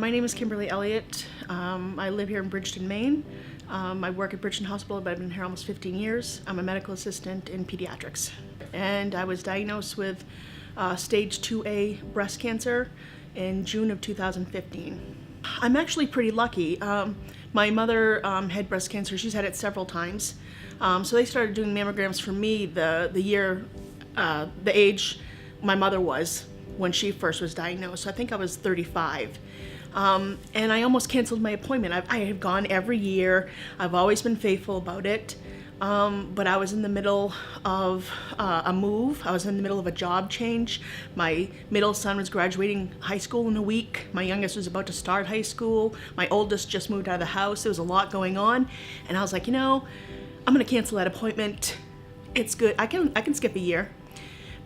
My name is Kimberly Elliott. I live here in Bridgeton, Maine. I work at Bridgeton Hospital, but I've been here almost 15 years. I'm a medical assistant in pediatrics. And I was diagnosed with stage 2A breast cancer in June of 2015. I'm actually pretty lucky. My mother had breast cancer. She's had it several times. So they started doing mammograms for me the age my mother was when she first was diagnosed. So I think I was 35. And I almost canceled my appointment. I have gone every year. I've always been faithful about it. But I was in the middle of a move. I was in the middle of a job change. My middle son was graduating high school in a week. My youngest was about to start high school. My oldest just moved out of the house. There was a lot going on. And I was like, I'm gonna cancel that appointment. It's good. I can skip a year.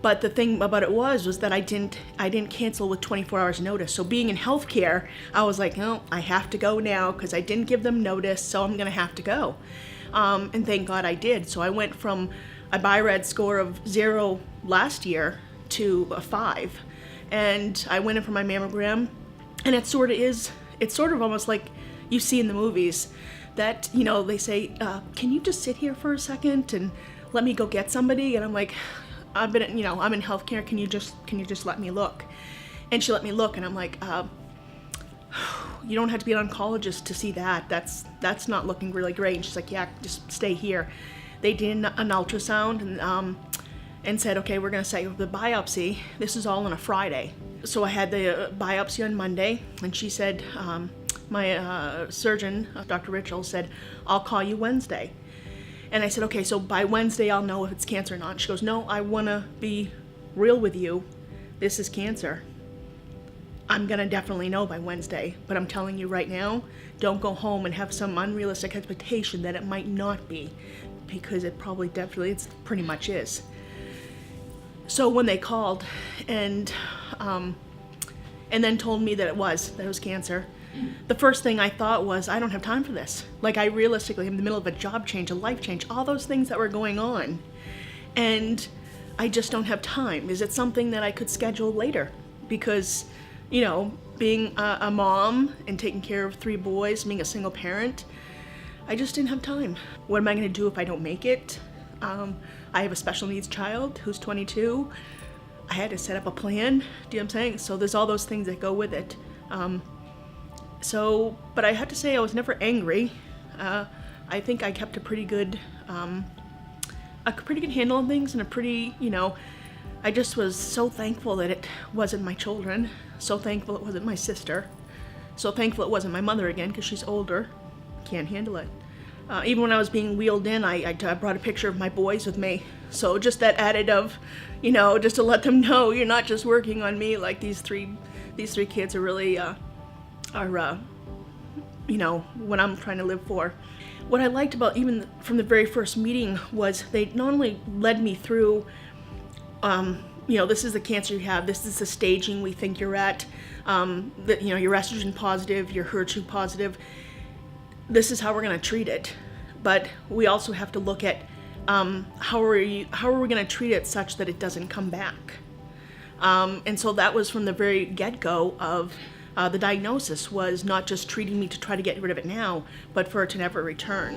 But the thing about it was that I didn't cancel with 24 hours notice. So being in healthcare, I was like, no, I have to go now because I didn't give them notice, so I'm gonna have to go. And thank God I did. So I went from a BI-RAD score of 0 last year to a 5. And I went in for my mammogram, and it's sort of almost like you see in the movies that, they say, can you just sit here for a second and let me go get somebody? And I'm like, I'm in healthcare. Can you just let me look? And she let me look, and I'm like, you don't have to be an oncologist to see that. That's not looking really great. And she's like, yeah, just stay here. They did an ultrasound and said, okay, we're gonna set you up the biopsy. This is all on a Friday. So I had the biopsy on Monday, and she said, my surgeon, Dr. Richel, said, I'll call you Wednesday. And I said, okay, so by Wednesday I'll know if it's cancer or not. She goes, no, I wanna be real with you. This is cancer. I'm gonna definitely know by Wednesday, but I'm telling you right now, don't go home and have some unrealistic expectation that it might not be, because it pretty much is. So when they called and then told me that it was cancer, the first thing I thought was, I don't have time for this. Like, I realistically am in the middle of a job change, a life change, all those things that were going on. And I just don't have time. Is it something that I could schedule later? Because, being a mom and taking care of 3 boys, being a single parent, I just didn't have time. What am I gonna do if I don't make it? I have a special needs child who's 22. I had to set up a plan, do you know what I'm saying? So there's all those things that go with it. But I have to say I was never angry. I think I kept a pretty good handle on things, and I just was so thankful that it wasn't my children, so thankful it wasn't my sister, so thankful it wasn't my mother again, because she's older, can't handle it. Even when I was being wheeled in, I brought a picture of my boys with me, so just that added of, just to let them know you're not just working on me, like these three kids are really what I'm trying to live for. What I liked about even from the very first meeting was they not only led me through, this is the cancer you have, this is the staging we think you're at, that you're estrogen positive, you're HER2 positive, this is how we're going to treat it. But we also have to look at how are we going to treat it such that it doesn't come back. And so that was from the very get-go of the diagnosis, was not just treating me to try to get rid of it now, but for it to never return.